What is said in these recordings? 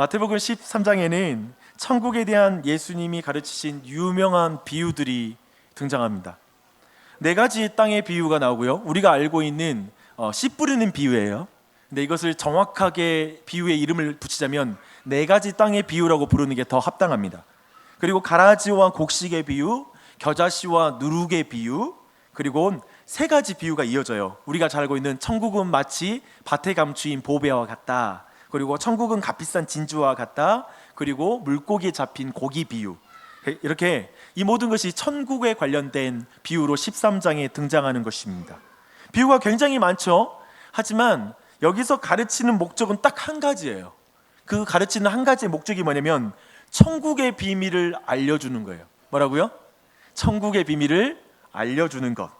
마태복음 13장에는 천국에 대한 예수님이 가르치신 유명한 비유들이 등장합니다. 네 가지 땅의 비유가 나오고요. 우리가 알고 있는 씨 뿌리는 비유예요. 근데 이것을 정확하게 비유의 이름을 붙이자면 네 가지 땅의 비유라고 부르는 게 더 합당합니다. 그리고 가라지와 곡식의 비유, 겨자씨와 누룩의 비유, 그리고 세 가지 비유가 이어져요. 우리가 잘 알고 있는 천국은 마치 밭에 감추인 보배와 같다, 그리고 천국은 값비싼 진주와 같다, 그리고 물고기에 잡힌 고기 비유. 이렇게 이 모든 것이 천국에 관련된 비유로 13장에 등장하는 것입니다. 비유가 굉장히 많죠. 하지만 여기서 가르치는 목적은 딱 한 가지예요. 그 가르치는 한 가지의 목적이 뭐냐면 천국의 비밀을 알려주는 거예요. 뭐라고요? 천국의 비밀을 알려주는 것.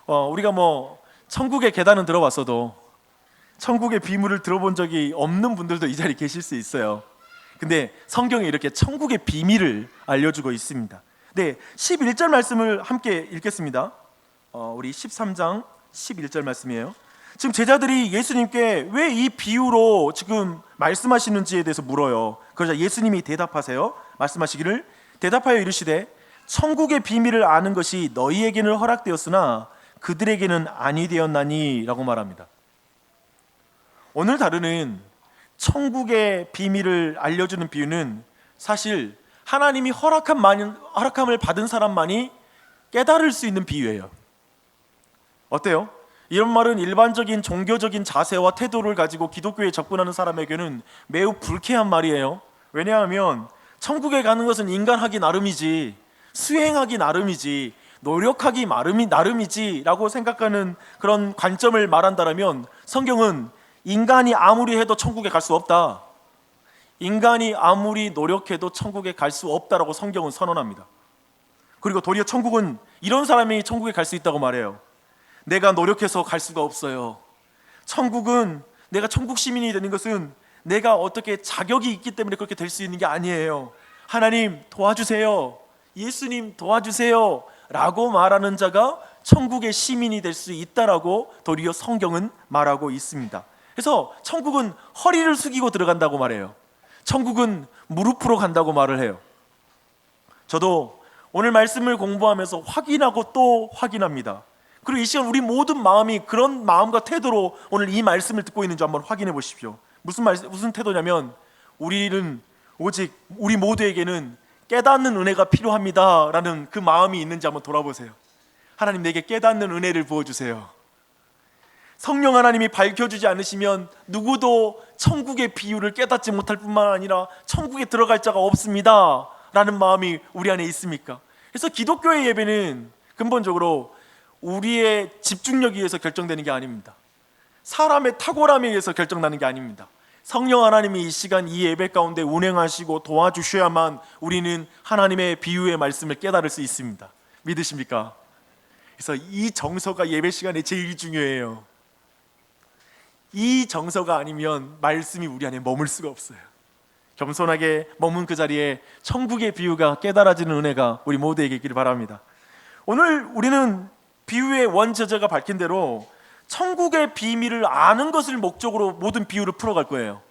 우리가 천국의 계단은 들어봤어도 천국의 비밀을 들어본 적이 없는 분들도 이 자리에 계실 수 있어요. 근데 성경에 이렇게 천국의 비밀을 알려주고 있습니다. 네, 11절 말씀을 함께 읽겠습니다. 우리 13장 11절 말씀이에요. 지금 제자들이 예수님께 왜 이 비유로 지금 말씀하시는지에 대해서 물어요. 그러자 예수님이 대답하세요. 말씀하시기를, 대답하여 이르시되 천국의 비밀을 아는 것이 너희에게는 허락되었으나 그들에게는 아니 되었나니 라고 말합니다. 오늘 다루는 천국의 비밀을 알려주는 비유는 사실 하나님이 허락함을 받은 사람만이 깨달을 수 있는 비유예요. 어때요? 이런 말은 일반적인 종교적인 자세와 태도를 가지고 기독교에 접근하는 사람에게는 매우 불쾌한 말이에요. 왜냐하면 천국에 가는 것은 인간하기 나름이지, 수행하기 나름이지, 노력하기 나름이지 라고 생각하는 그런 관점을 말한다면 성경은 인간이 아무리 해도 천국에 갈 수 없다, 인간이 아무리 노력해도 천국에 갈 수 없다라고 성경은 선언합니다. 그리고 도리어 천국은 이런 사람이 천국에 갈 수 있다고 말해요. 내가 노력해서 갈 수가 없어요. 천국은, 내가 천국 시민이 되는 것은 내가 어떻게 자격이 있기 때문에 그렇게 될 수 있는 게 아니에요. 하나님 도와주세요, 예수님 도와주세요 라고 말하는 자가 천국의 시민이 될 수 있다라고 도리어 성경은 말하고 있습니다. 그래서 천국은 허리를 숙이고 들어간다고 말해요. 천국은 무릎으로 간다고 말을 해요. 저도 오늘 말씀을 공부하면서 확인하고 또 확인합니다. 그리고 이 시간 우리 모든 마음이 그런 마음과 태도로 오늘 이 말씀을 듣고 있는지 한번 확인해 보십시오. 무슨 태도냐면 우리는 오직 우리 모두에게는 깨닫는 은혜가 필요합니다 라는 그 마음이 있는지 한번 돌아보세요. 하나님, 내게 깨닫는 은혜를 부어주세요. 성령 하나님이 밝혀주지 않으시면 누구도 천국의 비유를 깨닫지 못할 뿐만 아니라 천국에 들어갈 자가 없습니다 라는 마음이 우리 안에 있습니까? 그래서 기독교의 예배는 근본적으로 우리의 집중력에 의해서 결정되는 게 아닙니다. 사람의 탁월함에 의해서 결정나는 게 아닙니다. 성령 하나님이 이 시간 이 예배 가운데 운행하시고 도와주셔야만 우리는 하나님의 비유의 말씀을 깨달을 수 있습니다. 믿으십니까? 그래서 이 정서가 예배 시간에 제일 중요해요. 이 정서가 아니면 말씀이 우리 안에 머물 수가 없어요. 겸손하게 머문 그 자리에 천국의 비유가 깨달아지는 은혜가 우리 모두에게 있기를 바랍니다. 오늘 우리는 비유의 원저자가 밝힌 대로 천국의 비밀을 아는 것을 목적으로 모든 비유를 풀어갈 거예요.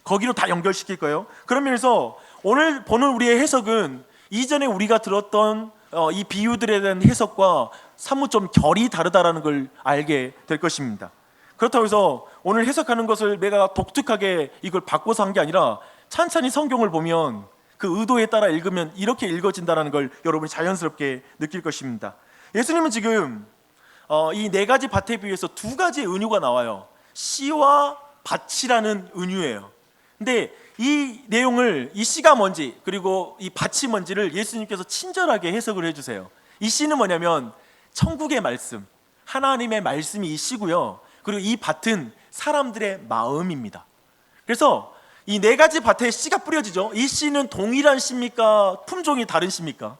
거기로 다 연결시킬 거예요. 그런 면에서 오늘 보는 우리의 해석은 이전에 우리가 들었던 이 비유들에 대한 해석과 사뭇 좀 결이 다르다라는 걸 알게 될 것입니다. 그렇다고 해서 오늘 해석하는 것을 내가 독특하게 이걸 바꿔서 한 게 아니라 찬찬히 성경을 보면 그 의도에 따라 읽으면 이렇게 읽어진다는 걸 여러분이 자연스럽게 느낄 것입니다. 예수님은 지금 이 네 가지 밭에 비유해서 두 가지의 은유가 나와요. 씨와 밭이라는 은유예요. 근데 이 내용을, 이 씨가 뭔지 그리고 이 밭이 뭔지를 예수님께서 친절하게 해석을 해주세요. 이 씨는 뭐냐면 천국의 말씀, 하나님의 말씀이 이 씨고요. 그리고 이 밭은 사람들의 마음입니다. 그래서 이 네 가지 밭에 씨가 뿌려지죠. 이 씨는 동일한 씨입니까? 품종이 다른 씨입니까?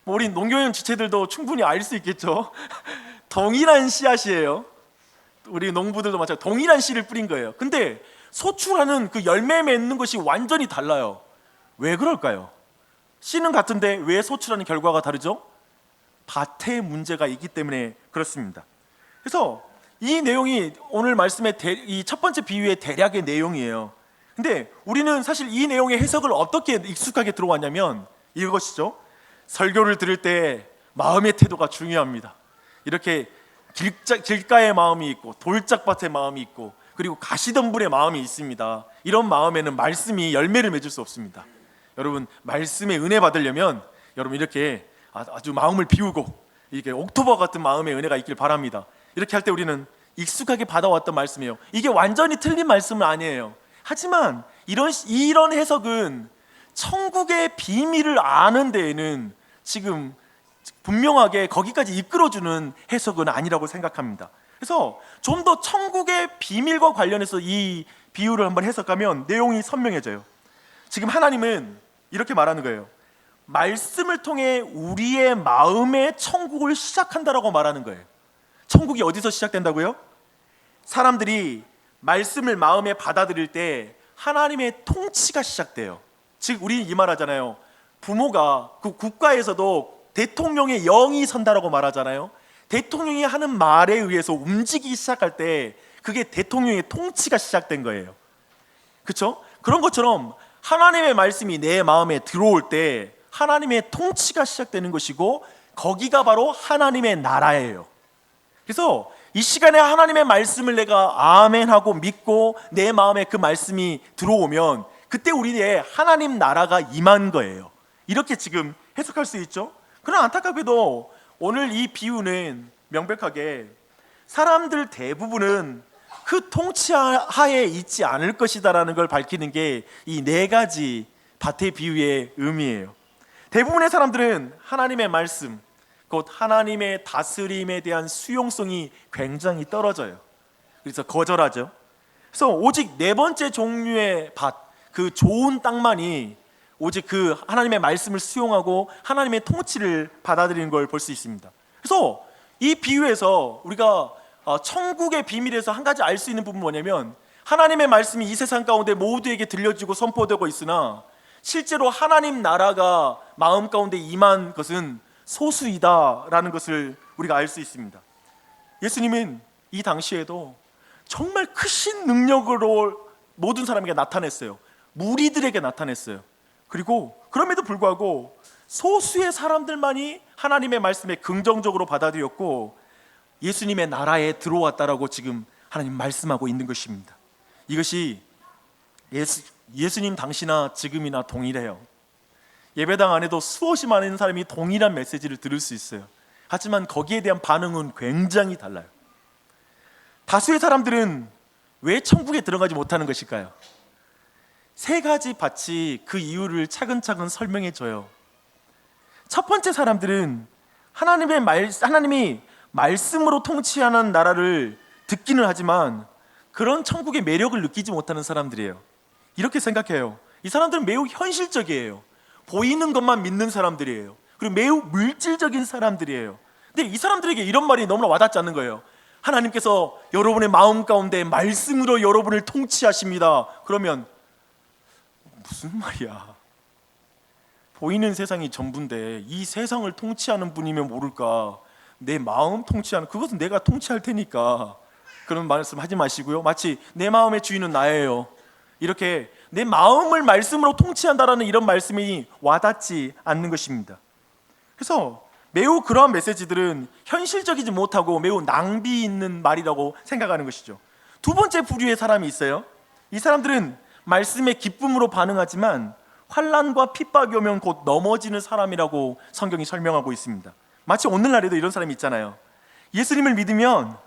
우리 농경영 지체들도 충분히 알 수 있겠죠. 동일한 씨앗이에요. 우리 농부들도 마찬가지로 동일한 씨를 뿌린 거예요. 근데 소출하는 그 열매 맺는 것이 완전히 달라요. 왜 그럴까요? 씨는 같은데 왜 소출하는 결과가 다르죠? 밭에 문제가 있기 때문에 그렇습니다. 그래서 이 내용이 오늘 말씀의 이 첫 번째 비유의 대략의 내용이에요. 근데 우리는 사실 이 내용의 해석을 어떻게 익숙하게 들어왔냐면 이것이죠. 설교를 들을 때 마음의 태도가 중요합니다. 이렇게 길가의 마음이 있고 돌짝밭의 마음이 있고 그리고 가시덤불의 마음이 있습니다. 이런 마음에는 말씀이 열매를 맺을 수 없습니다. 여러분, 말씀의 은혜 받으려면 여러분 이렇게 아주 마음을 비우고 이렇게 옥토버 같은 마음의 은혜가 있길 바랍니다. 이렇게 할 때 우리는 익숙하게 받아왔던 말씀이에요. 이게 완전히 틀린 말씀은 아니에요. 하지만 이런 해석은 천국의 비밀을 아는 데에는 지금 분명하게 거기까지 이끌어주는 해석은 아니라고 생각합니다. 그래서 좀 더 천국의 비밀과 관련해서 이 비유를 한번 해석하면 내용이 선명해져요. 지금 하나님은 이렇게 말하는 거예요. 말씀을 통해 우리의 마음의 천국을 시작한다라고 말하는 거예요. 천국이 어디서 시작된다고요? 사람들이 말씀을 마음에 받아들일 때 하나님의 통치가 시작돼요. 즉 우리 이 말하잖아요. 부모가 그 국가에서도 대통령의 영이 선다라고 말하잖아요. 대통령이 하는 말에 의해서 움직이기 시작할 때 그게 대통령의 통치가 시작된 거예요. 그렇죠? 그런 것처럼 하나님의 말씀이 내 마음에 들어올 때 하나님의 통치가 시작되는 것이고 거기가 바로 하나님의 나라예요. 그래서 이 시간에 하나님의 말씀을 내가 아멘하고 믿고 내 마음에 그 말씀이 들어오면 그때 우리의 하나님 나라가 임한 거예요. 이렇게 지금 해석할 수 있죠. 그러나 안타깝게도 오늘 이 비유는 명백하게 사람들 대부분은 그 통치하에 있지 않을 것이다라는 걸 밝히는 게 이 네 가지 밭의 비유의 의미예요. 대부분의 사람들은 하나님의 말씀, 곧 하나님의 다스림에 대한 수용성이 굉장히 떨어져요. 그래서 거절하죠. 그래서 오직 네 번째 종류의 밭, 그 좋은 땅만이 오직 그 하나님의 말씀을 수용하고 하나님의 통치를 받아들이는 걸 볼 수 있습니다. 그래서 이 비유에서 우리가 천국의 비밀에서 한 가지 알 수 있는 부분은 뭐냐면 하나님의 말씀이 이 세상 가운데 모두에게 들려지고 선포되고 있으나 실제로 하나님 나라가 마음 가운데 임한 것은 소수이다라는 것을 우리가 알 수 있습니다. 예수님은 이 당시에도 정말 크신 능력으로 모든 사람에게 나타냈어요. 무리들에게 나타냈어요. 그리고 그럼에도 불구하고 소수의 사람들만이 하나님의 말씀에 긍정적으로 받아들였고 예수님의 나라에 들어왔다라고 지금 하나님 말씀하고 있는 것입니다. 이것이 예수님 당시나 지금이나 동일해요. 예배당 안에도 수없이 많은 사람이 동일한 메시지를 들을 수 있어요. 하지만 거기에 대한 반응은 굉장히 달라요. 다수의 사람들은 왜 천국에 들어가지 못하는 것일까요? 세 가지 밭이 그 이유를 차근차근 설명해 줘요. 첫 번째 사람들은 하나님이 말씀으로 통치하는 나라를 듣기는 하지만 그런 천국의 매력을 느끼지 못하는 사람들이에요. 이렇게 생각해요. 이 사람들은 매우 현실적이에요. 보이는 것만 믿는 사람들이에요. 그리고 매우 물질적인 사람들이에요. 근데 이 사람들에게 이런 말이 너무나 와닿지 않는 거예요. 하나님께서 여러분의 마음 가운데 말씀으로 여러분을 통치하십니다. 그러면 무슨 말이야? 보이는 세상이 전부인데 이 세상을 통치하는 분이면 모를까? 내 마음 통치하는, 그것은 내가 통치할 테니까 그런 말씀 하지 마시고요. 마치 내 마음의 주인은 나예요. 이렇게 내 마음을 말씀으로 통치한다라는 이런 말씀이 와닿지 않는 것입니다. 그래서 매우 그러한 메시지들은 현실적이지 못하고 매우 낭비 있는 말이라고 생각하는 것이죠. 두 번째 부류의 사람이 있어요. 이 사람들은 말씀에 기쁨으로 반응하지만 환난과 핍박이 오면 곧 넘어지는 사람이라고 성경이 설명하고 있습니다. 마치 오늘날에도 이런 사람이 있잖아요. 예수님을 믿으면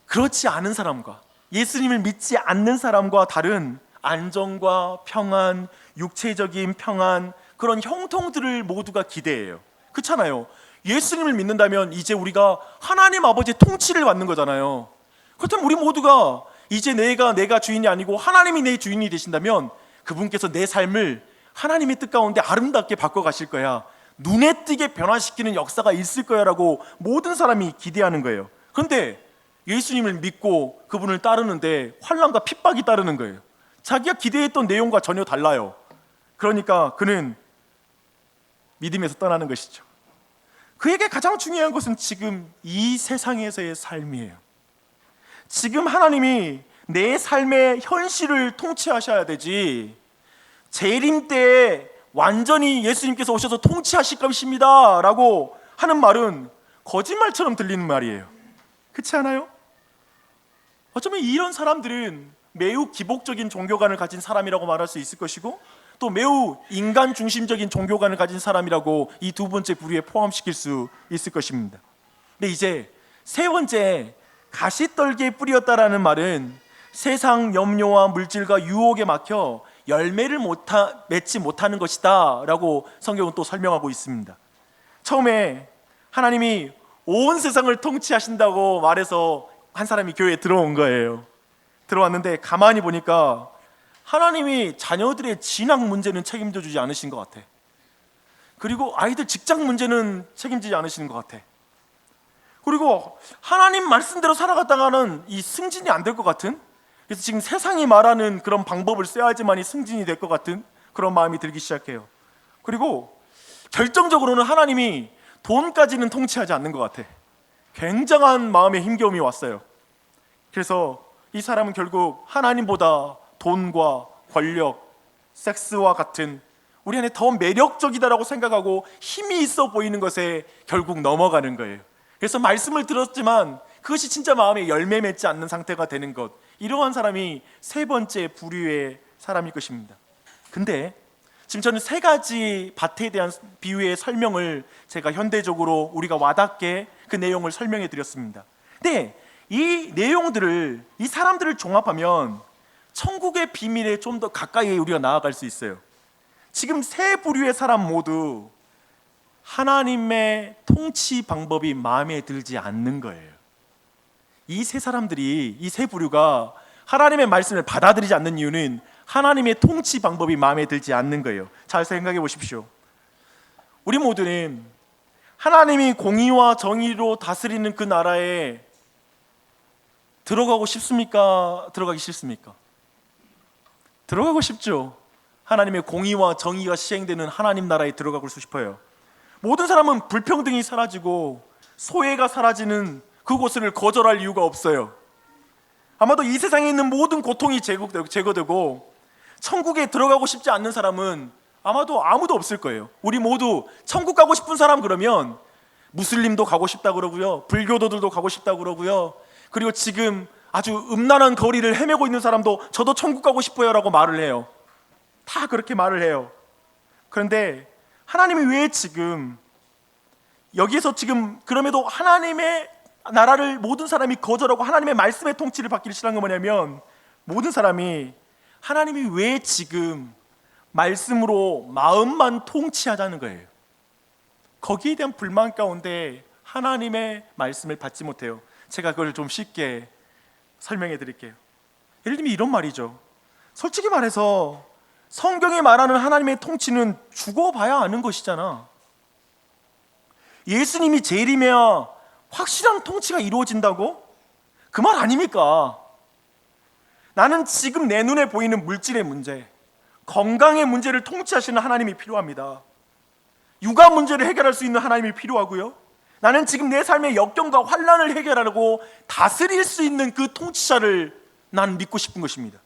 그렇지 않은 사람과 예수님을 믿지 않는 사람과 다른 안정과 평안, 육체적인 평안, 그런 형통들을 모두가 기대해요. 그렇잖아요. 예수님을 믿는다면 이제 우리가 하나님 아버지의 통치를 받는 거잖아요. 그렇다면 우리 모두가 이제 내가 주인이 아니고 하나님이 내 주인이 되신다면 그분께서 내 삶을 하나님의 뜻 가운데 아름답게 바꿔가실 거야. 눈에 띄게 변화시키는 역사가 있을 거야 라고 모든 사람이 기대하는 거예요. 그런데 예수님을 믿고 그분을 따르는데 환난과 핍박이 따르는 거예요. 자기가 기대했던 내용과 전혀 달라요. 그러니까 그는 믿음에서 떠나는 것이죠. 그에게 가장 중요한 것은 지금 이 세상에서의 삶이에요. 지금 하나님이 내 삶의 현실을 통치하셔야 되지, 재림 때에 완전히 예수님께서 오셔서 통치하실 것입니다 라고 하는 말은 거짓말처럼 들리는 말이에요. 그렇지 않아요? 어쩌면 이런 사람들은 매우 기복적인 종교관을 가진 사람이라고 말할 수 있을 것이고, 또 매우 인간 중심적인 종교관을 가진 사람이라고 이 두 번째 부류에 포함시킬 수 있을 것입니다. 근데 이제 세 번째, 가시떨기에 뿌리였다라는 말은 세상 염려와 물질과 유혹에 막혀 열매를 맺지 못하는 것이다 라고 성경은 또 설명하고 있습니다. 처음에 하나님이 온 세상을 통치하신다고 말해서 한 사람이 교회에 들어온 거예요. 들어왔는데 가만히 보니까 하나님이 자녀들의 진학 문제는 책임져 주지 않으신 것 같아. 그리고 아이들 직장 문제는 책임지지 않으시는 것 같아. 그리고 하나님 말씀대로 살아갔다가는 이 승진이 안 될 것 같은, 그래서 지금 세상이 말하는 그런 방법을 써야지만이 승진이 될 것 같은 그런 마음이 들기 시작해요. 그리고 결정적으로는 하나님이 돈까지는 통치하지 않는 것 같아. 굉장한 마음의 힘겨움이 왔어요. 그래서 이 사람은 결국 하나님보다 돈과 권력, 섹스와 같은 우리 안에 더 매력적이다라고 생각하고 힘이 있어 보이는 것에 결국 넘어가는 거예요. 그래서 말씀을 들었지만 그것이 진짜 마음에 열매 맺지 않는 상태가 되는 것, 이러한 사람이 세 번째 부류의 사람일 것입니다. 근데 지금 저는 세 가지 밭에 대한 비유의 설명을 제가 현대적으로 우리가 와닿게 그 내용을 설명해 드렸습니다. 근데 이 내용들을, 이 사람들을 종합하면 천국의 비밀에 좀 더 가까이 우리가 나아갈 수 있어요. 지금 세 부류의 사람 모두 하나님의 통치 방법이 마음에 들지 않는 거예요. 이 세 사람들이, 이 세 부류가 하나님의 말씀을 받아들이지 않는 이유는 하나님의 통치 방법이 마음에 들지 않는 거예요. 잘 생각해 보십시오. 우리 모두는 하나님이 공의와 정의로 다스리는 그 나라에 들어가고 싶습니까? 들어가기 싫습니까? 들어가고 싶죠. 하나님의 공의와 정의가 시행되는 하나님 나라에 들어가고 싶어요. 모든 사람은 불평등이 사라지고 소외가 사라지는 그곳을 거절할 이유가 없어요. 아마도 이 세상에 있는 모든 고통이 제거되고 천국에 들어가고 싶지 않는 사람은 아마도 아무도 없을 거예요. 우리 모두 천국 가고 싶은 사람 그러면 무슬림도 가고 싶다 그러고요, 불교도들도 가고 싶다 그러고요, 그리고 지금 아주 음란한 거리를 헤매고 있는 사람도 저도 천국 가고 싶어요 라고 말을 해요. 다 그렇게 말을 해요. 그런데 하나님이 왜 지금 여기에서 지금 그럼에도 하나님의 나라를 모든 사람이 거절하고 하나님의 말씀의 통치를 받기를 싫어한 건 뭐냐면, 모든 사람이 하나님이 왜 지금 말씀으로 마음만 통치하자는 거예요. 거기에 대한 불만 가운데 하나님의 말씀을 받지 못해요. 제가 그걸 좀 쉽게 설명해 드릴게요. 예를 들면 이런 말이죠. 솔직히 말해서 성경이 말하는 하나님의 통치는 죽어봐야 아는 것이잖아. 예수님이 재림해야 확실한 통치가 이루어진다고? 그 말 아닙니까? 나는 지금 내 눈에 보이는 물질의 문제, 건강의 문제를 통치하시는 하나님이 필요합니다. 육아 문제를 해결할 수 있는 하나님이 필요하고요, 나는 지금 내 삶의 역경과 환난을 해결하려고 다스릴 수 있는 그 통치자를 난 믿고 싶은 것입니다.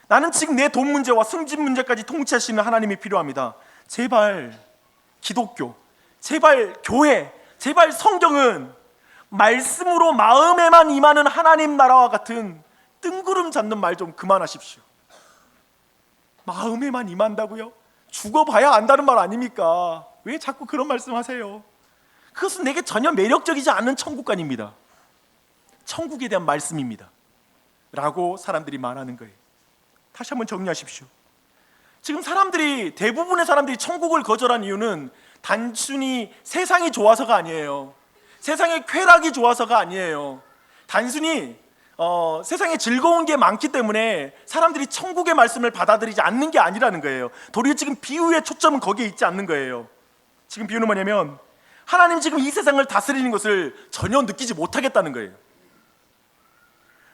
나는 지금 내 돈 문제와 승진 문제까지 통치하시는 하나님이 필요합니다. 제발 기독교, 제발 교회, 제발 성경은 말씀으로 마음에만 임하는 하나님 나라와 같은 뜬구름 잡는 말 좀 그만하십시오. 마음에만 임한다고요? 죽어봐야 안다는 말 아닙니까? 왜 자꾸 그런 말씀하세요? 그것은 내게 전혀 매력적이지 않은 천국관입니다. 천국에 대한 말씀입니다 라고 사람들이 말하는 거예요. 다시 한번 정리하십시오. 지금 대부분의 사람들이 천국을 거절한 이유는 단순히 세상이 좋아서가 아니에요. 세상의 쾌락이 좋아서가 아니에요. 단순히 세상에 즐거운 게 많기 때문에 사람들이 천국의 말씀을 받아들이지 않는 게 아니라는 거예요. 도리어 지금 비유의 초점은 거기에 있지 않는 거예요. 지금 비유는 뭐냐면, 하나님 지금 이 세상을 다스리는 것을 전혀 느끼지 못하겠다는 거예요.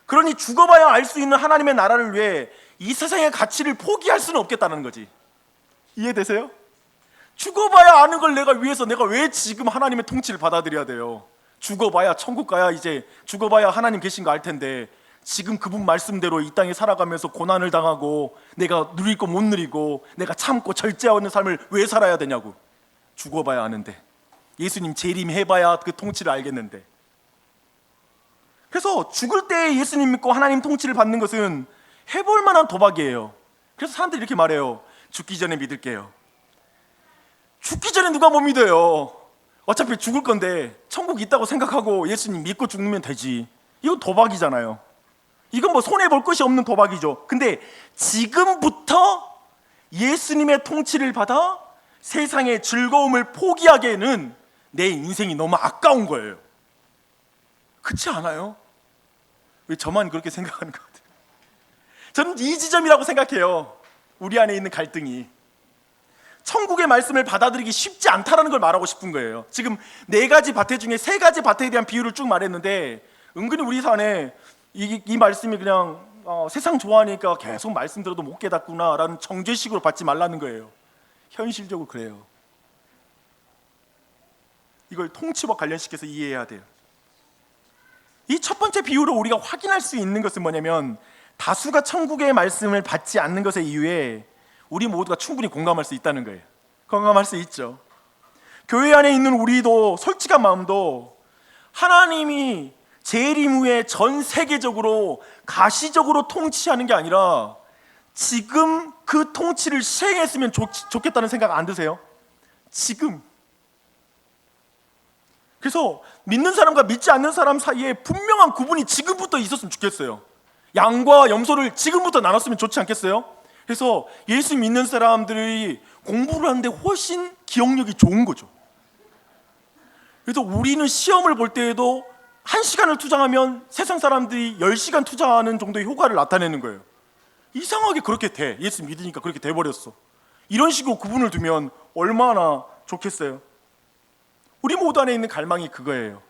그러니 죽어봐야 알 수 있는 하나님의 나라를 위해 이 세상의 가치를 포기할 수는 없겠다는 거지. 이해되세요? 죽어봐야 아는 걸 내가 위해서 내가 왜 지금 하나님의 통치를 받아들여야 돼요? 죽어봐야 천국 가야, 이제 죽어봐야 하나님 계신 거 알 텐데 지금 그분 말씀대로 이 땅에 살아가면서 고난을 당하고 내가 누릴 거 못 누리고 내가 참고 절제하는 삶을 왜 살아야 되냐고. 죽어봐야 아는데, 예수님 재림해봐야 그 통치를 알겠는데. 그래서 죽을 때 예수님 믿고 하나님 통치를 받는 것은 해볼 만한 도박이에요. 그래서 사람들이 이렇게 말해요. 죽기 전에 믿을게요. 죽기 전에 누가 못 믿어요. 어차피 죽을 건데 천국 있다고 생각하고 예수님 믿고 죽으면 되지. 이건 도박이잖아요. 이건 뭐 손해볼 것이 없는 도박이죠. 근데 지금부터 예수님의 통치를 받아 세상의 즐거움을 포기하기에는 내 인생이 너무 아까운 거예요. 그렇지 않아요? 왜 저만 그렇게 생각하는 것 같아요? 저는 이 지점이라고 생각해요. 우리 안에 있는 갈등이 천국의 말씀을 받아들이기 쉽지 않다라는 걸 말하고 싶은 거예요. 지금 4가지 밭에 중에 3가지 밭에 대한 비유를 쭉 말했는데, 은근히 우리 안에 이 말씀이 그냥 세상 좋아하니까 계속 말씀 들어도 못 깨닫구나라는 정죄식으로 받지 말라는 거예요. 현실적으로 그래요. 이걸 통치와 관련시켜서 이해해야 돼요. 이 첫 번째 비유로 우리가 확인할 수 있는 것은 뭐냐면, 다수가 천국의 말씀을 받지 않는 것의 이유에 우리 모두가 충분히 공감할 수 있다는 거예요. 공감할 수 있죠. 교회 안에 있는 우리도 솔직한 마음도 하나님이 재림 후에 전 세계적으로 가시적으로 통치하는 게 아니라 지금 그 통치를 시행했으면 좋겠다는 생각 안 드세요? 지금. 그래서 믿는 사람과 믿지 않는 사람 사이에 분명한 구분이 지금부터 있었으면 좋겠어요. 양과 염소를 지금부터 나눴으면 좋지 않겠어요? 그래서 예수 믿는 사람들이 공부를 하는데 훨씬 기억력이 좋은 거죠. 그래서 우리는 시험을 볼 때에도 1시간을 투자하면 세상 사람들이 10시간 투자하는 정도의 효과를 나타내는 거예요. 이상하게 그렇게 돼. 예수 믿으니까 그렇게 돼버렸어. 이런 식으로 구분을 두면 얼마나 좋겠어요. 우리 모두 안에 있는 갈망이 그거예요.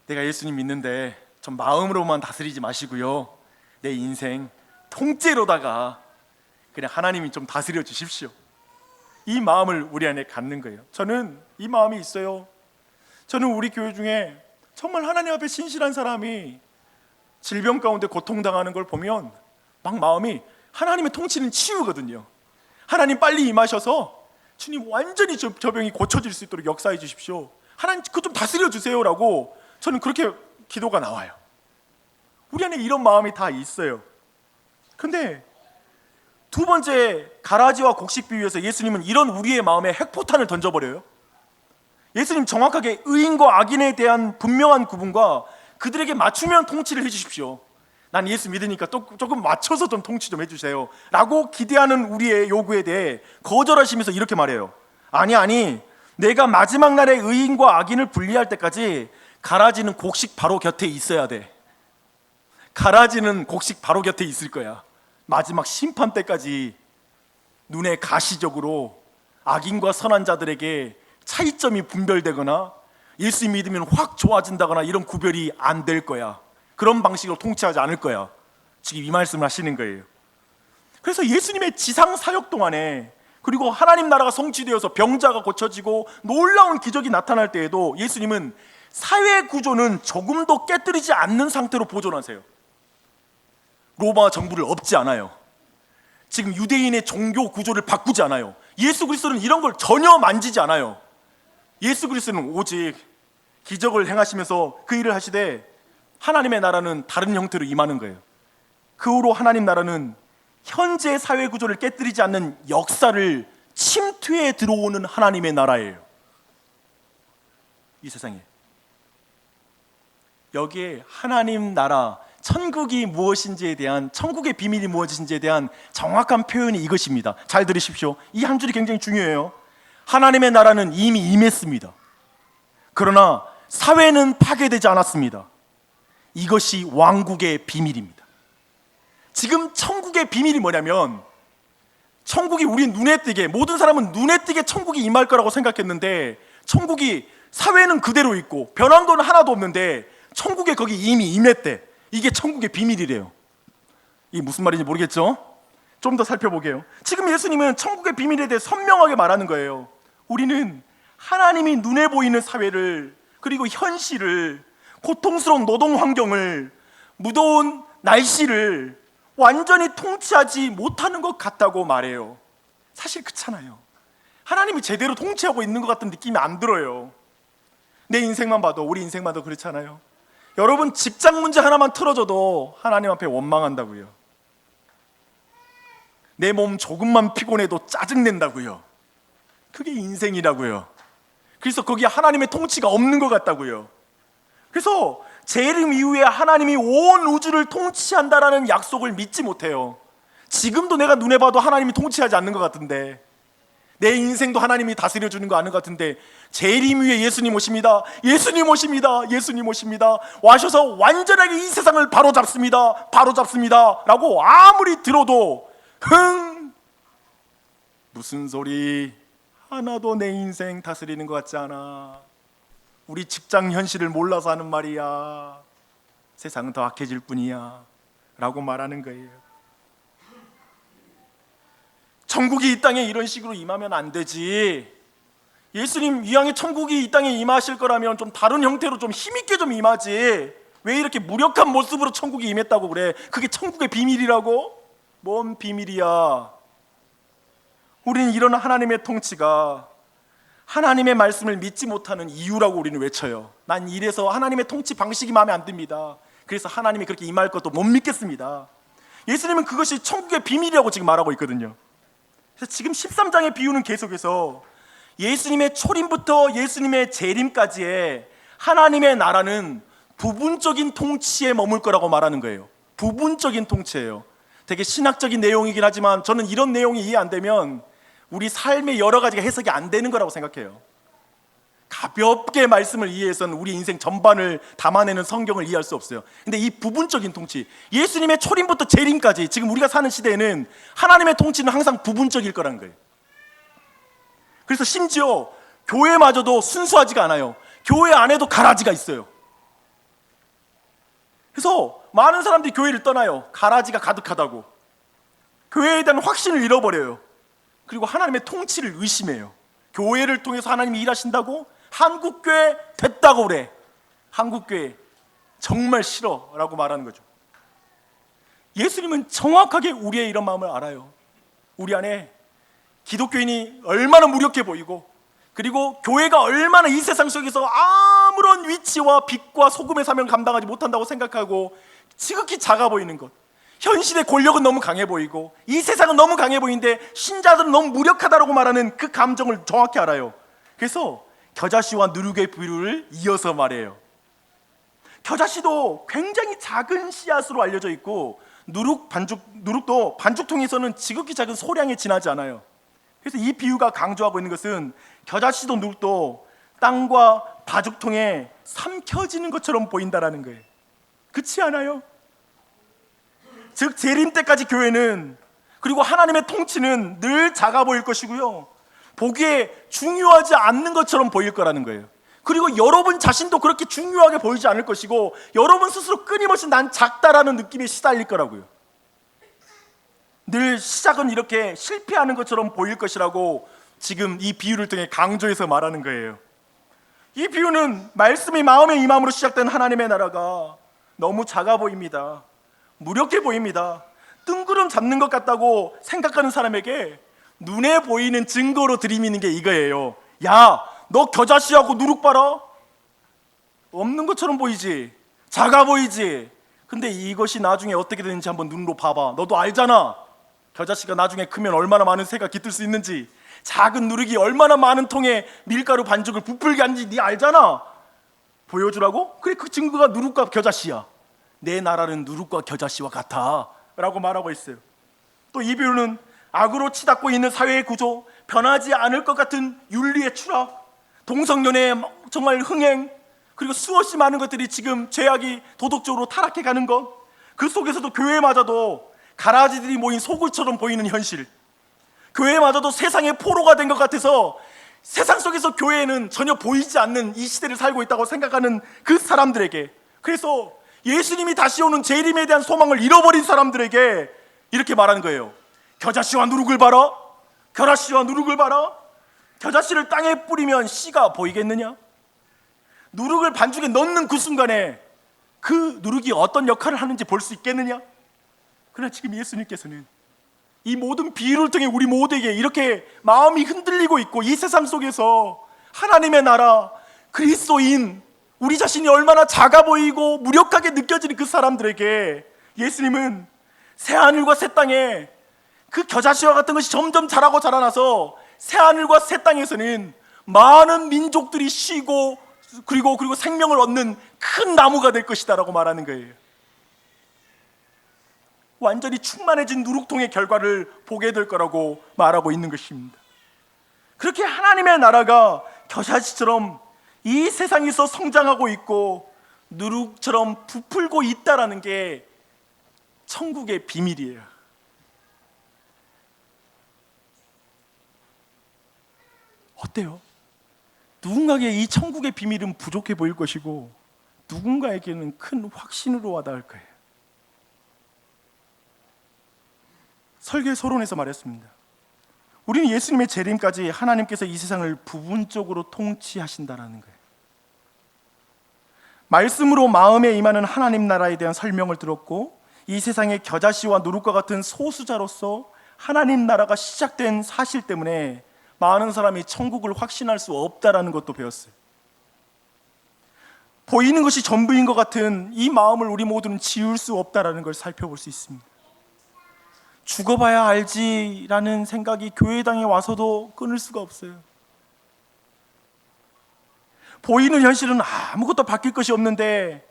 내가 예수님 믿는데 전 마음으로만 다스리지 마시고요, 내 인생 통째로다가 그냥 하나님이 좀 다스려 주십시오. 이 마음을 우리 안에 갖는 거예요. 저는 이 마음이 있어요. 저는 우리 교회 중에 정말 하나님 앞에 신실한 사람이 질병 가운데 고통당하는 걸 보면 막 마음이 하나님의 통치는 치유거든요. 하나님 빨리 임하셔서 주님 완전히 저 병이 고쳐질 수 있도록 역사해 주십시오. 하나님 그거 좀 다스려 주세요라고 저는 그렇게 기도가 나와요. 우리 안에 이런 마음이 다 있어요. 근데 두 번째 가라지와 곡식 비유에서 예수님은 이런 우리의 마음에 핵포탄을 던져버려요. 예수님 정확하게 의인과 악인에 대한 분명한 구분과 그들에게 맞추면 통치를 해주십시오. 난 예수 믿으니까 조금 맞춰서 좀 통치 좀 해주세요 라고 기대하는 우리의 요구에 대해 거절하시면서 이렇게 말해요. 아니 내가 마지막 날에 의인과 악인을 분리할 때까지 가라지는 곡식 바로 곁에 있어야 돼. 가라지는 곡식 바로 곁에 있을 거야. 마지막 심판 때까지 눈에 가시적으로 악인과 선한 자들에게 차이점이 분별되거나 예수 믿으면 확 좋아진다거나 이런 구별이 안 될 거야. 그런 방식으로 통치하지 않을 거야. 지금 이 말씀을 하시는 거예요. 그래서 예수님의 지상 사역 동안에, 그리고 하나님 나라가 성취되어서 병자가 고쳐지고 놀라운 기적이 나타날 때에도 예수님은 사회 구조는 조금도 깨뜨리지 않는 상태로 보존하세요. 로마 정부를 엎지 않아요. 지금 유대인의 종교 구조를 바꾸지 않아요. 예수 그리스도는 이런 걸 전혀 만지지 않아요. 예수 그리스도는 오직 기적을 행하시면서 그 일을 하시되 하나님의 나라는 다른 형태로 임하는 거예요. 그 후로 하나님 나라는 현재 사회 구조를 깨뜨리지 않는 역사를 침투해 들어오는 하나님의 나라예요. 이 세상에. 여기에 하나님 나라, 천국이 무엇인지에 대한, 천국의 비밀이 무엇인지에 대한 정확한 표현이 이것입니다. 잘 들으십시오. 이 한 줄이 굉장히 중요해요. 하나님의 나라는 이미 임했습니다. 그러나 사회는 파괴되지 않았습니다. 이것이 왕국의 비밀입니다. 지금 천국의 비밀이 뭐냐면, 천국이 우리 눈에 띄게, 모든 사람은 눈에 띄게 천국이 임할 거라고 생각했는데, 천국이, 사회는 그대로 있고 변한 건 하나도 없는데 천국에 거기 이미 임했대. 이게 천국의 비밀이래요. 이게 무슨 말인지 모르겠죠? 좀 더 살펴보게요. 지금 예수님은 천국의 비밀에 대해 선명하게 말하는 거예요. 우리는 하나님이 눈에 보이는 사회를, 그리고 현실을, 고통스러운 노동 환경을 무더운 날씨를 완전히 통치하지 못하는 것 같다고 말해요. 사실 그렇잖아요. 하나님이 제대로 통치하고 있는 것 같은 느낌이 안 들어요. 내 인생만 봐도, 우리 인생만 봐도 그렇잖아요. 여러분, 직장 문제 하나만 틀어져도 하나님 앞에 원망한다고요. 내 몸 조금만 피곤해도 짜증낸다고요. 그게 인생이라고요. 그래서 거기에 하나님의 통치가 없는 것 같다고요. 그래서 재림 이후에 하나님이 온 우주를 통치한다라는 약속을 믿지 못해요. 지금도 내가 눈에 봐도 하나님이 통치하지 않는 것 같은데, 내 인생도 하나님이 다스려주는 거 아는 것 같은데, 재림 후에 예수님 오십니다. 예수님 오십니다. 예수님 오십니다. 와셔서 완전하게 이 세상을 바로잡습니다. 바로잡습니다 라고 아무리 들어도 무슨 소리, 하나도 내 인생 다스리는 것 같지 않아. 우리 직장 현실을 몰라서 하는 말이야. 세상은 더 악해질 뿐이야 라고 말하는 거예요. 천국이 이 땅에 이런 식으로 임하면 안 되지. 예수님 이왕에 천국이 이 땅에 임하실 거라면 좀 다른 형태로 좀 힘있게 좀 임하지. 왜 이렇게 무력한 모습으로 천국이 임했다고 그래? 그게 천국의 비밀이라고? 뭔 비밀이야. 우리는 이런 하나님의 통치가 하나님의 말씀을 믿지 못하는 이유라고 우리는 외쳐요. 난 이래서 하나님의 통치 방식이 마음에 안 듭니다. 그래서 하나님이 그렇게 임할 것도 못 믿겠습니다. 예수님은 그것이 천국의 비밀이라고 지금 말하고 있거든요. 그래서 지금 13장의 비유는 계속해서 예수님의 초림부터 예수님의 재림까지의 하나님의 나라는 부분적인 통치에 머물 거라고 말하는 거예요. 부분적인 통치예요. 되게 신학적인 내용이긴 하지만 저는 이런 내용이 이해 안 되면 우리 삶의 여러 가지가 해석이 안 되는 거라고 생각해요. 가볍게 말씀을 이해해서는 우리 인생 전반을 담아내는 성경을 이해할 수 없어요. 근데 이 부분적인 통치, 예수님의 초림부터 재림까지 지금 우리가 사는 시대에는 하나님의 통치는 항상 부분적일 거라는 거예요. 그래서 심지어 교회마저도 순수하지가 않아요. 교회 안에도 가라지가 있어요. 그래서 많은 사람들이 교회를 떠나요. 가라지가 가득하다고. 교회에 대한 확신을 잃어버려요. 그리고 하나님의 통치를 의심해요. 교회를 통해서 하나님이 일하신다고? 한국교회 됐다고 그래. 한국교회 정말 싫어 라고 말하는 거죠. 예수님은 정확하게 우리의 이런 마음을 알아요. 우리 안에 기독교인이 얼마나 무력해 보이고, 그리고 교회가 얼마나 이 세상 속에서 아무런 위치와 빛과 소금의 사명을 감당하지 못한다고 생각하고 지극히 작아 보이는 것, 현실의 권력은 너무 강해 보이고 이 세상은 너무 강해 보이는데 신자들은 너무 무력하다고 말하는 그 감정을 정확히 알아요. 그래서 겨자씨와 누룩의 비유를 이어서 말해요. 겨자씨도 굉장히 작은 씨앗으로 알려져 있고 누룩도 반죽통에서는 지극히 작은 소량에 지나지 않아요. 그래서 이 비유가 강조하고 있는 것은 겨자씨도 누룩도 땅과 반죽통에 삼켜지는 것처럼 보인다라는 거예요. 그렇지 않아요? 즉 재림 때까지 교회는, 그리고 하나님의 통치는 늘 작아 보일 것이고요, 보기에 중요하지 않는 것처럼 보일 거라는 거예요. 그리고 여러분 자신도 그렇게 중요하게 보이지 않을 것이고 여러분 스스로 끊임없이 난 작다라는 느낌에 시달릴 거라고요. 늘 시작은 이렇게 실패하는 것처럼 보일 것이라고 지금 이 비유를 통해 강조해서 말하는 거예요. 이 비유는 말씀이 마음에 임함으로 시작된 하나님의 나라가 너무 작아 보입니다. 무력해 보입니다. 뜬구름 잡는 것 같다고 생각하는 사람에게 눈에 보이는 증거로 들이미는 게 이거예요. 야, 너 겨자씨하고 누룩 봐라. 없는 것처럼 보이지? 작아 보이지? 근데 이것이 나중에 어떻게 되는지 한번 눈으로 봐봐. 너도 알잖아. 겨자씨가 나중에 크면 얼마나 많은 새가 깃들 수 있는지, 작은 누룩이 얼마나 많은 통에 밀가루 반죽을 부풀게 하는지 네 알잖아. 보여주라고? 그래, 그 증거가 누룩과 겨자씨야. 내 나라는 누룩과 겨자씨와 같아 라고 말하고 있어요. 또 이 비유는 악으로 치닫고 있는 사회의 구조, 변하지 않을 것 같은 윤리의 추락, 동성연애의 정말 흥행, 그리고 수없이 많은 것들이 지금 죄악이 도덕적으로 타락해 가는 것, 그 속에서도 교회마저도 가라지들이 모인 소굴처럼 보이는 현실, 교회마저도 세상의 포로가 된 것 같아서 세상 속에서 교회는 전혀 보이지 않는 이 시대를 살고 있다고 생각하는 그 사람들에게, 그래서 예수님이 다시 오는 재림에 대한 소망을 잃어버린 사람들에게 이렇게 말하는 거예요. 겨자씨와 누룩을 봐라. 겨자씨와 누룩을 봐라. 겨자씨를 땅에 뿌리면 씨가 보이겠느냐? 누룩을 반죽에 넣는 그 순간에 그 누룩이 어떤 역할을 하는지 볼 수 있겠느냐? 그러나 지금 예수님께서는 이 모든 비유를 통해 우리 모두에게 이렇게 마음이 흔들리고 있고 이 세상 속에서 하나님의 나라, 그리스도인, 우리 자신이 얼마나 작아 보이고 무력하게 느껴지는 그 사람들에게 예수님은 새하늘과 새 땅에 그 겨자씨와 같은 것이 점점 자라고 자라나서 새하늘과 새 땅에서는 많은 민족들이 쉬고 그리고 생명을 얻는 큰 나무가 될 것이다 라고 말하는 거예요. 완전히 충만해진 누룩통의 결과를 보게 될 거라고 말하고 있는 것입니다. 그렇게 하나님의 나라가 겨자씨처럼 이 세상에서 성장하고 있고 누룩처럼 부풀고 있다라는 게 천국의 비밀이에요. 어때요? 누군가에게 이 천국의 비밀은 부족해 보일 것이고 누군가에게는 큰 확신으로 와닿을 거예요. 설교 서론에서 말했습니다. 우리는 예수님의 재림까지 하나님께서 이 세상을 부분적으로 통치하신다라는 거예요. 말씀으로 마음에 임하는 하나님 나라에 대한 설명을 들었고 이 세상의 겨자씨와 누룩과 같은 소수자로서 하나님 나라가 시작된 사실 때문에 많은 사람이 천국을 확신할 수 없다라는 것도 배웠어요. 보이는 것이 전부인 것 같은 이 마음을 우리 모두는 지울 수 없다라는 걸 살펴볼 수 있습니다. 죽어봐야 알지라는 생각이 교회당에 와서도 끊을 수가 없어요. 보이는 현실은 아무것도 바뀔 것이 없는데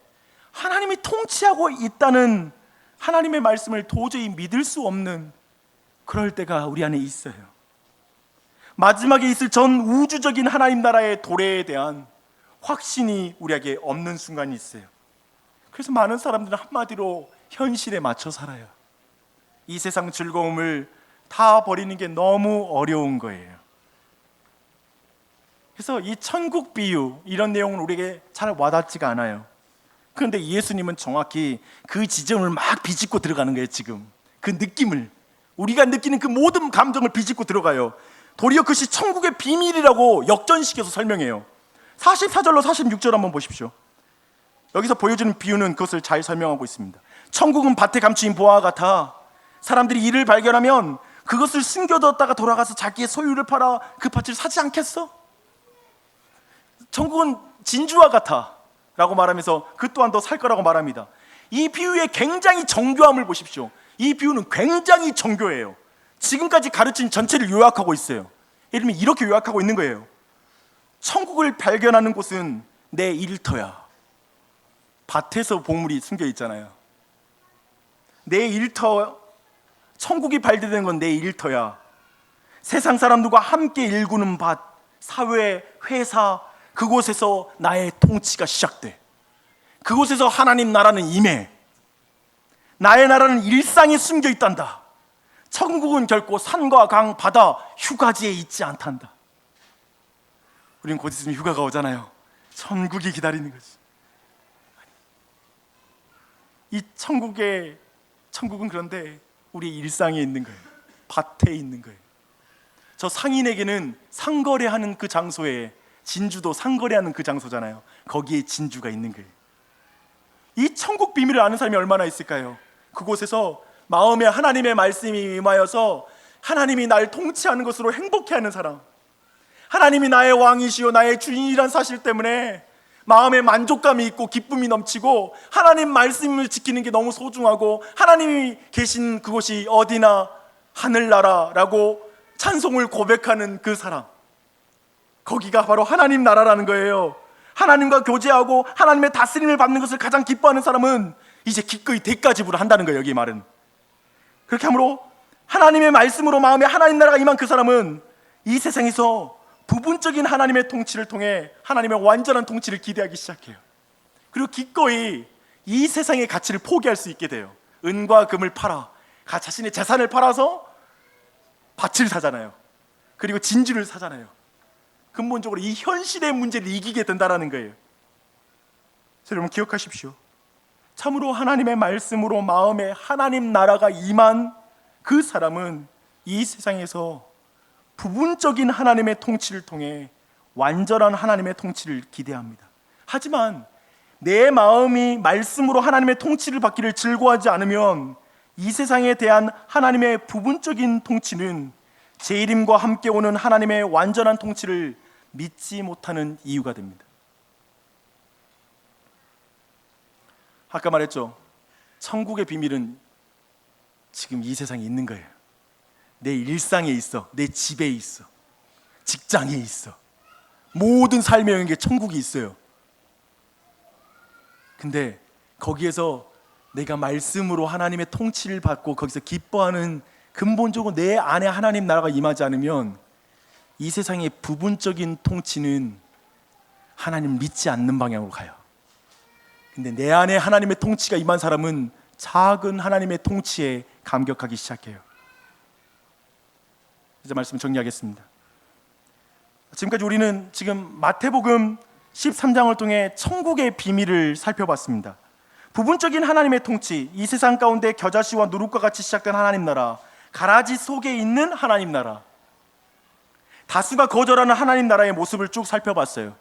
하나님이 통치하고 있다는 하나님의 말씀을 도저히 믿을 수 없는 그럴 때가 우리 안에 있어요. 마지막에 있을 전 우주적인 하나님 나라의 도래에 대한 확신이 우리에게 없는 순간이 있어요. 그래서 많은 사람들은 한마디로 현실에 맞춰 살아요. 이 세상 즐거움을 다 버리는 게 너무 어려운 거예요. 그래서 이 천국 비유 이런 내용은 우리에게 잘 와닿지가 않아요. 그런데 예수님은 정확히 그 지점을 막 비집고 들어가는 거예요. 지금 그 느낌을, 우리가 느끼는 그 모든 감정을 비집고 들어가요. 도리어 그것이 천국의 비밀이라고 역전시켜서 설명해요. 44절로 46절 한번 보십시오. 여기서 보여주는 비유는 그것을 잘 설명하고 있습니다. 천국은 밭에 감추인 보화와 같아 사람들이 이를 발견하면 그것을 숨겨뒀다가 돌아가서 자기의 소유를 팔아 그 밭을 사지 않겠어? 천국은 진주와 같아 라고 말하면서 그 또한 더 살 거라고 말합니다. 이 비유의 굉장히 정교함을 보십시오. 이 비유는 굉장히 정교해요. 지금까지 가르친 전체를 요약하고 있어요. 예를 들면 이렇게 요약하고 있는 거예요. 천국을 발견하는 곳은 내 일터야. 밭에서 보물이 숨겨 있잖아요. 내 일터, 천국이 발견되는 건 내 일터야. 세상 사람들과 함께 일구는 밭, 사회, 회사, 그곳에서 나의 통치가 시작돼. 그곳에서 하나님 나라는 임해. 나의 나라는 일상에 숨겨 있단다. 천국은 결코 산과 강, 바다, 휴가지에 있지 않단다. 우린 곧 있으면 휴가가 오잖아요. 천국이 기다리는 거지. 이 천국은 그런데 우리 일상에 있는 거예요. 밭에 있는 거예요. 저 상인에게는 상거래하는 그 장소에, 진주도 상거래하는 그 장소잖아요. 거기에 진주가 있는 거예요. 이 천국 비밀을 아는 사람이 얼마나 있을까요? 그곳에서 마음에 하나님의 말씀이 임하여서 하나님이 날 통치하는 것으로 행복해하는 사람, 하나님이 나의 왕이시요 나의 주인이란 사실 때문에 마음에 만족감이 있고 기쁨이 넘치고 하나님 말씀을 지키는 게 너무 소중하고 하나님이 계신 그곳이 어디나 하늘나라라고 찬송을 고백하는 그 사람, 거기가 바로 하나님 나라라는 거예요. 하나님과 교제하고 하나님의 다스림을 받는 것을 가장 기뻐하는 사람은 이제 기꺼이 대가 지불을 한다는 거예요. 여기 말은 그렇게 함으로 하나님의 말씀으로 마음에 하나님 나라가 임한 그 사람은 이 세상에서 부분적인 하나님의 통치를 통해 하나님의 완전한 통치를 기대하기 시작해요. 그리고 기꺼이 이 세상의 가치를 포기할 수 있게 돼요. 은과 금을 팔아 자신의 재산을 팔아서 밭을 사잖아요. 그리고 진주를 사잖아요. 근본적으로 이 현실의 문제를 이기게 된다는 거예요. 여러분 기억하십시오. 참으로 하나님의 말씀으로 마음에 하나님 나라가 임한 그 사람은 이 세상에서 부분적인 하나님의 통치를 통해 완전한 하나님의 통치를 기대합니다. 하지만 내 마음이 말씀으로 하나님의 통치를 받기를 즐거워하지 않으면 이 세상에 대한 하나님의 부분적인 통치는 재림과 함께 오는 하나님의 완전한 통치를 믿지 못하는 이유가 됩니다. 아까 말했죠. 천국의 비밀은 지금 이 세상에 있는 거예요. 내 일상에 있어. 내 집에 있어. 직장에 있어. 모든 삶의 영역에 천국이 있어요. 근데 거기에서 내가 말씀으로 하나님의 통치를 받고 거기서 기뻐하는, 근본적으로 내 안에 하나님 나라가 임하지 않으면 이 세상의 부분적인 통치는 하나님 믿지 않는 방향으로 가요. 근데 내 안에 하나님의 통치가 임한 사람은 작은 하나님의 통치에 감격하기 시작해요. 이제 말씀 정리하겠습니다. 지금까지 우리는 지금 마태복음 13장을 통해 천국의 비밀을 살펴봤습니다. 부분적인 하나님의 통치, 이 세상 가운데 겨자씨와 누룩과 같이 시작된 하나님 나라, 가라지 속에 있는 하나님 나라, 다수가 거절하는 하나님 나라의 모습을 쭉 살펴봤어요.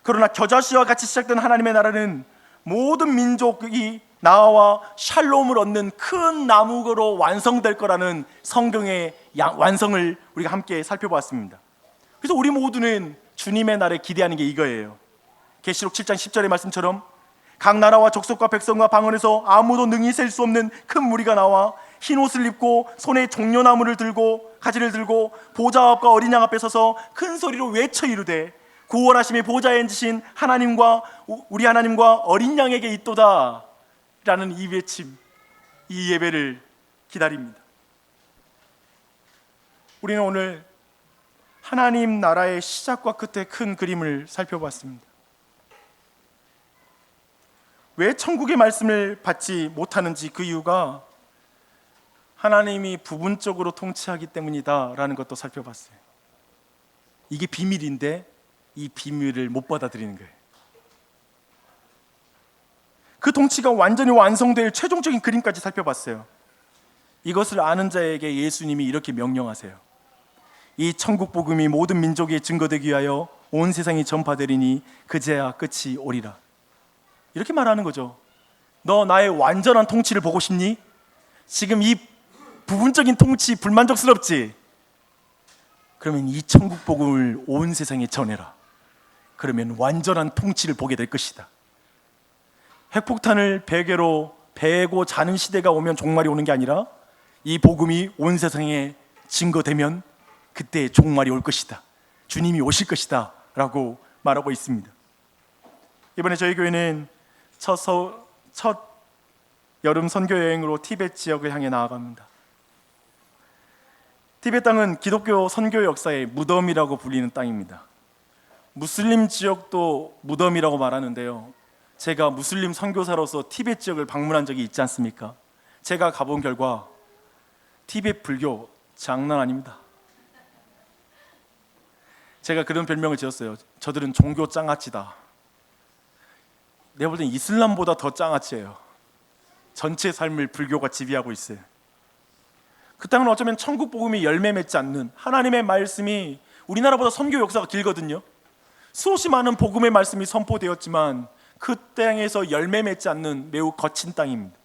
그러나 겨자씨와 같이 시작된 하나님의 나라는 모든 민족이 나와 샬롬을 얻는 큰 나무로 완성될 거라는 성경의 완성을 우리가 함께 살펴봤습니다. 그래서 우리 모두는 주님의 날에 기대하는 게 이거예요. 계시록 7장 10절의 말씀처럼 각 나라와 족속과 백성과 방언에서 아무도 능히 셀 수 없는 큰 무리가 나와 흰 옷을 입고 손에 종려나무를 들고 가지를 들고 보좌 앞과 어린 양 앞에 서서 큰 소리로 외쳐 이르되 구원하심의 보좌에 앉으신 하나님과 우리 하나님과 어린 양에게 있도다 라는 이 외침, 이 예배를 기다립니다. 우리는 오늘 하나님 나라의 시작과 끝의 큰 그림을 살펴봤습니다. 왜 천국의 말씀을 받지 못하는지, 그 이유가 하나님이 부분적으로 통치하기 때문이다 라는 것도 살펴봤어요. 이게 비밀인데 이 비밀을 못 받아들이는 거예요. 그 통치가 완전히 완성될 최종적인 그림까지 살펴봤어요. 이것을 아는 자에게 예수님이 이렇게 명령하세요. 이 천국 복음이 모든 민족에 증거되기 위하여 온 세상이 전파되리니 그제야 끝이 오리라. 이렇게 말하는 거죠. 너 나의 완전한 통치를 보고 싶니? 지금 이 부분적인 통치 불만족스럽지? 그러면 이 천국 복음을 온 세상에 전해라. 그러면 완전한 통치를 보게 될 것이다. 핵폭탄을 베개로 베고 자는 시대가 오면 종말이 오는 게 아니라 이 복음이 온 세상에 증거되면 그때 종말이 올 것이다. 주님이 오실 것이다 라고 말하고 있습니다. 이번에 저희 교회는 첫 여름 선교 여행으로 티베트 지역을 향해 나아갑니다. 티베트 땅은 기독교 선교 역사의 무덤이라고 불리는 땅입니다. 무슬림 지역도 무덤이라고 말하는데요, 제가 무슬림 선교사로서 티베트 지역을 방문한 적이 있지 않습니까? 제가 가본 결과 티베트 불교 장난 아닙니다. 제가 그런 별명을 지었어요. 저들은 종교 짱아찌다. 내가 볼 땐 이슬람보다 더 짱아찌예요. 전체 삶을 불교가 지배하고 있어요. 그 땅은 어쩌면 천국 복음이 열매 맺지 않는, 하나님의 말씀이 우리나라보다 선교 역사가 길거든요. 수없이 많은 복음의 말씀이 선포되었지만 그 땅에서 열매 맺지 않는 매우 거친 땅입니다.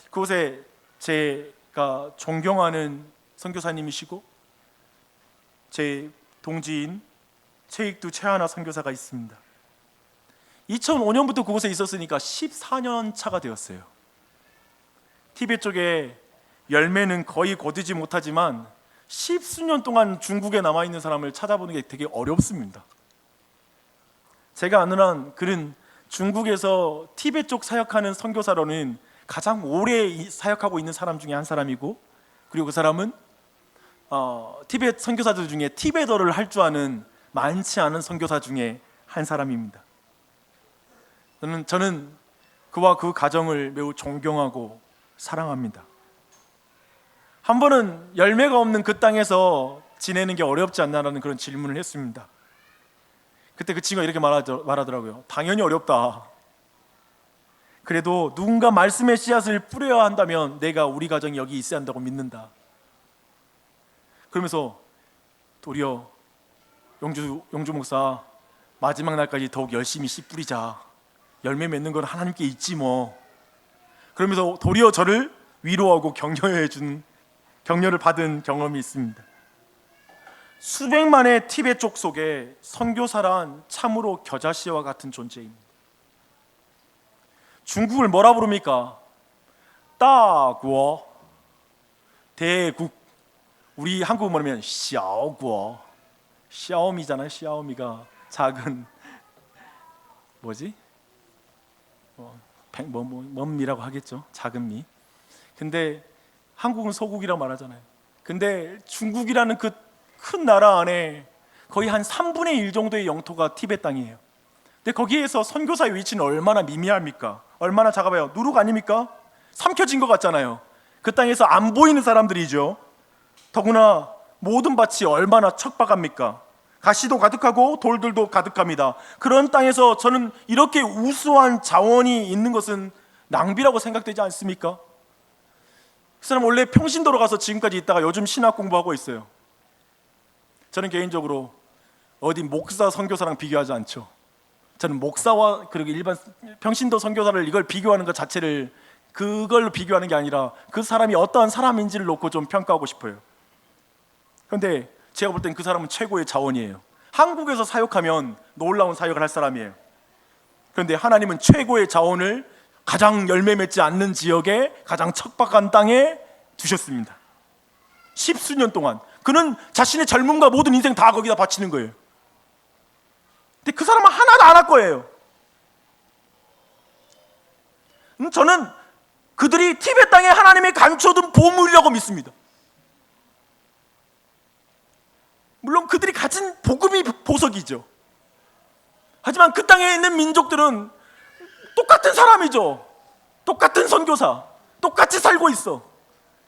그곳에 제가 존경하는 선교사님이시고 제 동지인 최익두 최하나 선교사가 있습니다. 2005년부터 그곳에 있었으니까 14년 차가 되었어요. 티베트 쪽에 열매는 거의 거두지 못하지만 10수년 동안 중국에 남아있는 사람을 찾아보는 게 되게 어렵습니다. 제가 아는 한 그는 중국에서 티베트 쪽 사역하는 선교사로는 가장 오래 사역하고 있는 사람 중에 한 사람이고, 그리고 그 사람은 티베트 선교사들 중에 티베더를 할 줄 아는 많지 않은 선교사 중에 한 사람입니다. 저는 그와 그 가정을 매우 존경하고 사랑합니다. 한 번은 열매가 없는 그 땅에서 지내는 게 어렵지 않나라는 그런 질문을 했습니다. 그때 그 친구가 이렇게 말하더라고요. 당연히 어렵다. 그래도 누군가 말씀의 씨앗을 뿌려야 한다면 내가 우리 가정이 여기 있어야 한다고 믿는다. 그러면서 도리어 영주 목사, 마지막 날까지 더욱 열심히 씨 뿌리자. 열매 맺는 건 하나님께 있지 뭐. 그러면서 도리어 저를 위로하고 격려를 받은 경험이 있습니다. 수백만의 티베트 족 속에 선교사란 참으로 겨자씨와 같은 존재입니다. 중국을 뭐라 부릅니까? 따구어, 대국. 우리 한국 뭐냐면 샤오구어, 샤오미잖아요. 샤오미가 작은 뭐지? 뭔미라고 하겠죠. 작은 미. 근데 한국은 소국이라고 말하잖아요. 근데 중국이라는 그 큰 나라 안에 거의 한 3분의 1 정도의 영토가 티베트 땅이에요. 근데 거기에서 선교사의 위치는 얼마나 미미합니까? 얼마나 작아봐요. 누룩 아닙니까? 삼켜진 것 같잖아요. 그 땅에서 안 보이는 사람들이죠. 더구나 모든 밭이 얼마나 척박합니까? 가시도 가득하고 돌들도 가득합니다. 그런 땅에서 저는 이렇게 우수한 자원이 있는 것은 낭비라고 생각되지 않습니까? 그 사람 원래 평신도로 가서 지금까지 있다가 요즘 신학 공부하고 있어요. 저는 개인적으로 어디 목사 선교사랑 비교하지 않죠. 저는 목사와 그리고 일반 평신도 선교사를 이걸 비교하는 것 자체를 그걸로 비교하는 게 아니라 그 사람이 어떠한 사람인지를 놓고 좀 평가하고 싶어요. 그런데 제가 볼 땐 그 사람은 최고의 자원이에요. 한국에서 사역하면 놀라운 사역을 할 사람이에요. 그런데 하나님은 최고의 자원을 가장 열매 맺지 않는 지역에 가장 척박한 땅에 두셨습니다. 10수년 동안 그는 자신의 젊음과 모든 인생 다 거기다 바치는 거예요. 근데 그 사람은 하나도 안 할 거예요. 저는 그들이 티베트 땅에 하나님이 감춰둔 보물이라고 믿습니다. 물론 그들이 가진 복음이 보석이죠. 하지만 그 땅에 있는 민족들은 똑같은 사람이죠. 똑같은 선교사, 똑같이 살고 있어.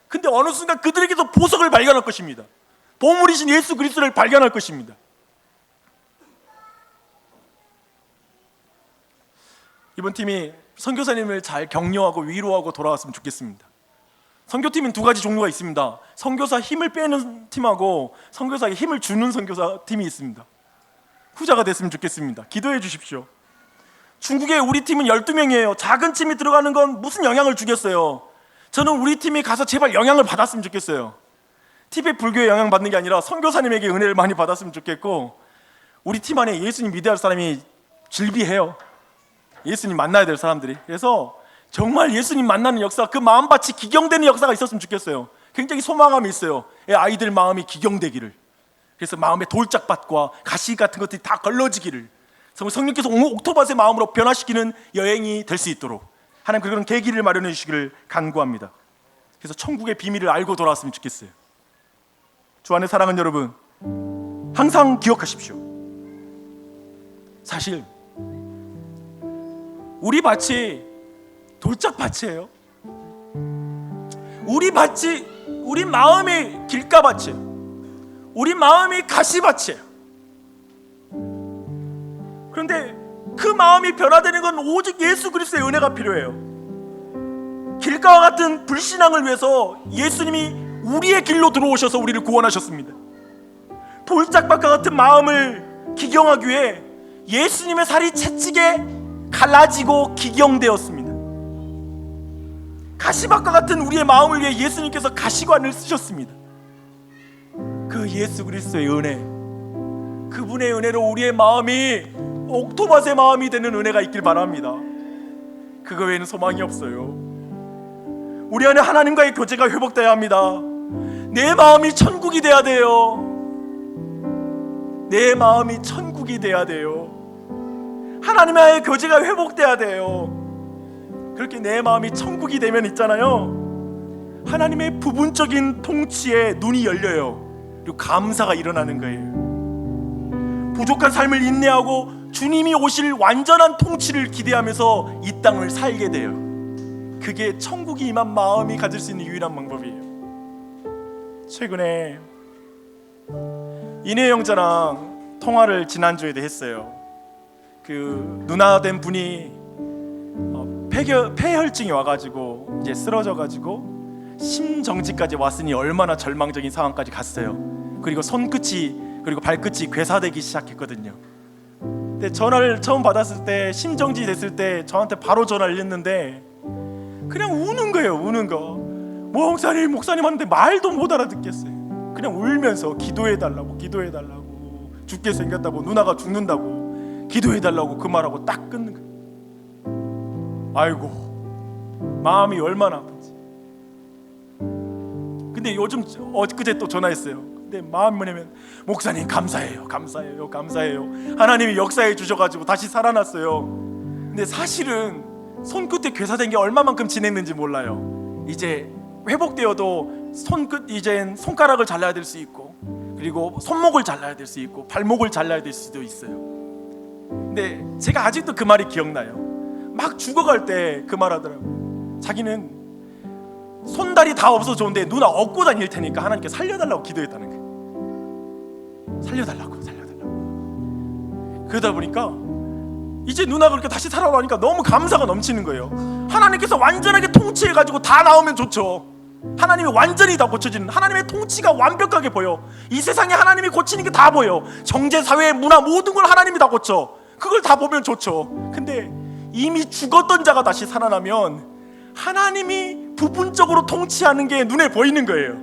근데 어느 순간 그들에게서 보석을 발견할 것입니다. 보물이신 예수 그리스도를 발견할 것입니다. 이번 팀이 선교사님을 잘 격려하고 위로하고 돌아왔으면 좋겠습니다. 선교팀은 두 가지 종류가 있습니다. 선교사 힘을 빼는 팀하고 선교사에게 힘을 주는 선교사 팀이 있습니다. 후자가 됐으면 좋겠습니다. 기도해 주십시오. 중국에 우리 팀은 12명이에요. 작은 팀이 들어가는 건 무슨 영향을 주겠어요. 저는 우리 팀이 가서 제발 영향을 받았으면 좋겠어요. 티베트 불교에 영향 받는 게 아니라 선교사님에게 은혜를 많이 받았으면 좋겠고, 우리 팀 안에 예수님 믿어야 할 사람이 질비해요. 예수님 만나야 될 사람들이. 그래서 정말 예수님 만나는 역사, 그 마음밭이 기경되는 역사가 있었으면 좋겠어요. 굉장히 소망감이 있어요. 아이들 마음이 기경되기를. 그래서 마음에 돌짝밭과 가시 같은 것들이 다 걸러지기를, 성령께서 옥토밭의 마음으로 변화시키는 여행이 될 수 있도록 하나님 그런 계기를 마련해 주시기를 간구합니다. 그래서 천국의 비밀을 알고 돌아왔으면 좋겠어요. 주 안에 사랑하는 여러분, 항상 기억하십시오. 사실 우리 밭이 돌짝밭이에요. 우리 밭이, 우리 마음이 길가밭이에요. 우리 마음이 가시밭이에요. 그런데 그 마음이 변화되는 건 오직 예수 그리스도의 은혜가 필요해요. 길가와 같은 불신앙을 위해서 예수님이 우리의 길로 들어오셔서 우리를 구원하셨습니다. 돌짝밭과 같은 마음을 기경하기 위해 예수님의 살이 채찍에 갈라지고 기경되었습니다. 가시밭과 같은 우리의 마음을 위해 예수님께서 가시관을 쓰셨습니다. 그 예수 그리스도의 은혜, 그분의 은혜로 우리의 마음이 옥토밭의 마음이 되는 은혜가 있길 바랍니다. 그거 외에는 소망이 없어요. 우리 안에 하나님과의 교제가 회복돼야 합니다. 내 마음이 천국이 돼야 돼요. 내 마음이 천국이 돼야 돼요. 하나님과의 교제가 회복돼야 돼요. 그렇게 내 마음이 천국이 되면 있잖아요, 하나님의 부분적인 통치에 눈이 열려요. 그리고 감사가 일어나는 거예요. 부족한 삶을 인내하고 주님이 오실 완전한 통치를 기대하면서 이 땅을 살게 돼요. 그게 천국이 임한 마음이 가질 수 있는 유일한 방법이에요. 최근에 이내 형제랑 통화를 지난주에도 했어요. 그 누나 된 분이 폐혈증이 와가지고 이제 쓰러져가지고 심정지까지 왔으니 얼마나 절망적인 상황까지 갔어요. 그리고 손끝이 그리고 발끝이 괴사되기 시작했거든요. 근데 전화를 처음 받았을 때, 심정지 됐을 때 저한테 바로 전화를 했는데 그냥 우는 거예요. 우는 거. 목사님 하는데 말도 못 알아듣겠어요. 그냥 울면서 기도해달라고, 기도해달라고, 죽게 생겼다고, 누나가 죽는다고 기도해달라고 그 말하고 딱 끊는 거예요. 아이고, 마음이 얼마나 아픈지. 근데 요즘 엊그제 또 전화했어요. 근데 마음이 뭐냐면, 목사님 감사해요, 감사해요, 감사해요. 하나님이 역사해 주셔가지고 다시 살아났어요. 근데 사실은 손끝에 괴사된 게 얼마만큼 지냈는지 몰라요. 이제 회복되어도 이젠 손가락을 잘라야 될 수 있고, 그리고 손목을 잘라야 될 수 있고, 발목을 잘라야 될 수도 있어요. 근데 제가 아직도 그 말이 기억나요. 막 죽어갈 때 그 말 하더라고요. 자기는 손다리 다 없어 좋은데 누나 업고 다닐 테니까 하나님께 살려달라고 기도했다는 거예요. 살려달라고. 그러다 보니까 이제 누나가 그렇게 다시 살아나니까 너무 감사가 넘치는 거예요. 하나님께서 완전하게 통치해가지고 다 나오면 좋죠. 하나님이 완전히 다 고쳐지는, 하나님의 통치가 완벽하게 보여. 이 세상에 하나님이 고치는 게 다 보여. 정제, 사회, 문화 모든 걸 하나님이 다 고쳐. 그걸 다 보면 좋죠. 근데 이미 죽었던 자가 다시 살아나면 하나님이 부분적으로 통치하는 게 눈에 보이는 거예요.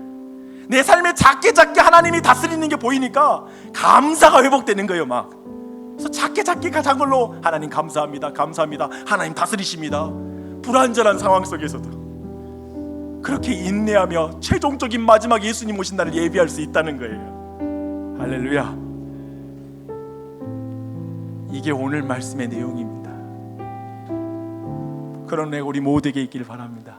내 삶에 작게 하나님이 다스리는 게 보이니까 감사가 회복되는 거예요. 막 그래서 작게 작은 걸로 하나님 감사합니다, 감사합니다, 하나님 다스리십니다. 불완전한 상황 속에서도 그렇게 인내하며 최종적인 마지막 예수님 오신 날을 예비할 수 있다는 거예요. 할렐루야. 이게 오늘 말씀의 내용입니다. 그런 애 우리 모두에게 있기를 바랍니다.